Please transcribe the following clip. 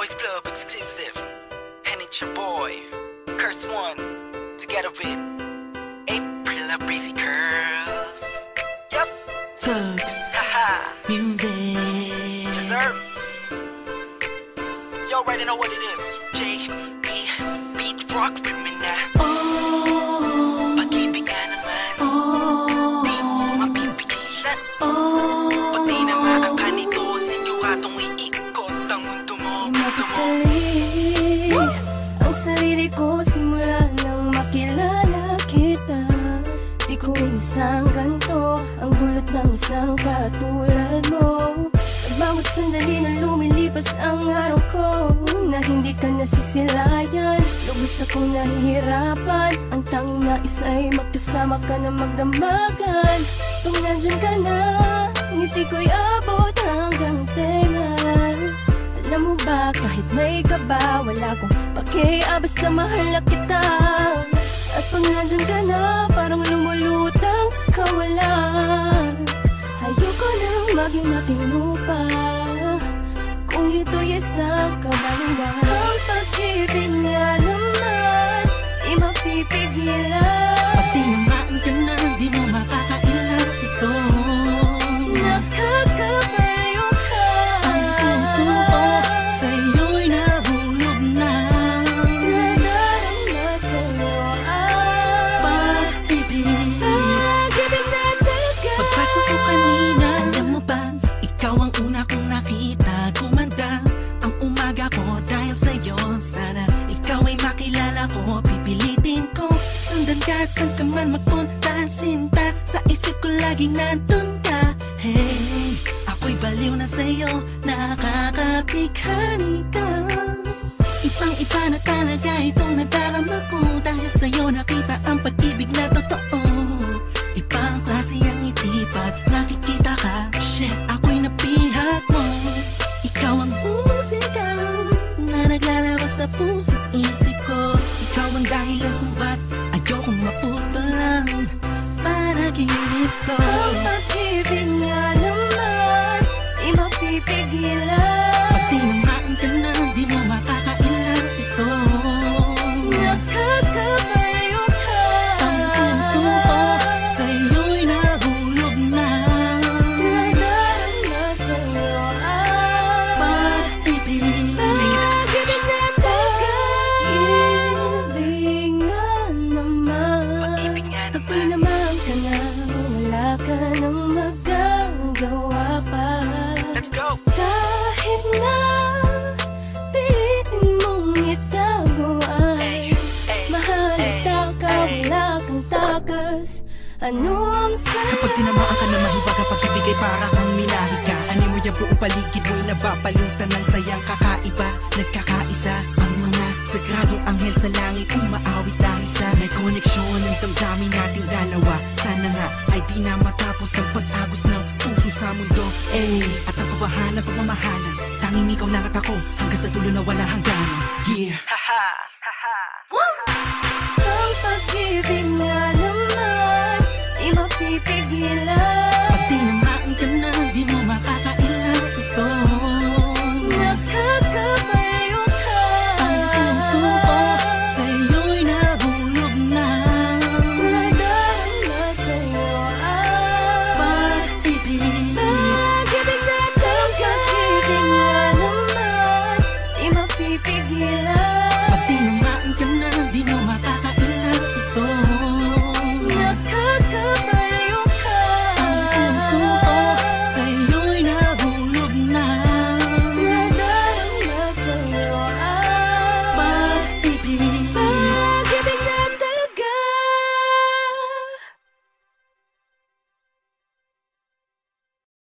Boys Club exclusive. And it's your boy, Curse One, together with April Breezy Curls. Yup. Thugs Haha. Music. Yes, sir. You already know what it is. J.E. Beat Rock with me now. Oh, Pag-ibig nga naman. oh, Di mo mapipigilan. oh. Pati na makakanito, siguradong iikot ang mundo mo. Mapagkali ang sarili ko simula nang makilala kita. Di ko insang ganto ang gulot ng isang katulad mo. Sa bawat sandali na lumilipas ang araw ko, na hindi ka nasisilayan, lubos akong nahihirapan. Ang tanging nais ay magkasama ka na magdamagan. Kung nandyan ka na, ngiti ko'y abot hanggang tenga. Alam mo ba, kahit may kaba, wala kong pakialam, basta mahal na kita. At pag nandyan ka na, parang lumulutang sa kawalan. Ayoko nang maging matino pa, kung ito'y isang kabaliwan. Ang pag-ibig nga naman, di mapipigilan. Pag tinamaan ka na, di mo makakailan ito. Nakakabaliw ka. Ang puso ko sa'yo'y nahulog na. Nadarama sa'yo ang Pag-ibig. pag-ibig na tagal. Pagpasok ko kanina, alam mo ba, ikaw ang una kong nakita. Gumanda ang umaga ko dahil sa'yo. Sana ikaw ay makilala ko, pipilitin ko. Sundan ka, saan ka man magpunta, sinta. Sa isip ko laging nandun ka. Hey, ako'y baliw na sa'yo, nakakapighani ka. Ibang-iba na talaga itong nadarama ko, dahil sa'yo nakita ang pag-ibig na totoo. Ibang klase ang ngiti pag nakikita ka. Shit, ako'y napihat mo. Ikaw ang musika na naglalaro sa puso't isip ko. Ikaw ang dahilan kung ba't ayokong maputulan panaginip ko. Ang pag-ibig nga naman, di mapipigilan. Pag tinamaan ka na, di mo makakailan ito. Nakakabaliw ka. Ang puso ko sa'yo'y nahulog na. Nadarama sa'yo ang Pag-ibig. pag-ibig na tagal. Ibig nga naman, Pag-ibig nga pag naman. tinamaan ka na, wala ka nang magagawa pa. Let's go. Kahit na pilitin mong itago ay mahalata ka, wala kang takas. Ano ang Kapag tinamaan ka na mahiwaga, pag-ibig ay para kang minahi ka. Ani mo yung buong paligid mo'y nabapalutan ng sayang kakaiba. Nagkakaisa ang mga sagradong anghel sa langit, umaawit dahil sa may koneksyon ng damdamin nating dalawa. Sana nga ay di na matapos ang pag-agos ng puso sa mundo. At ang kabahalan, pagmamahalan, tanging ikaw lang at ako, hanggang sa dulo na wala hangganan. Yeah. Haha. Haha. ang pag-ibig nga naman, di mapipigilan. Pag tinamaan ka na, di mo makakailan ito. Nakakabaliw ka. Ang puso ko sa'yo'y nahulog na. Nadarama sa'yo ang Pag-ibig. pag-ibig na tagal. Pag-ibig nga naman, di mapipigilan. Pag tinamaan ka na, di mo makakailan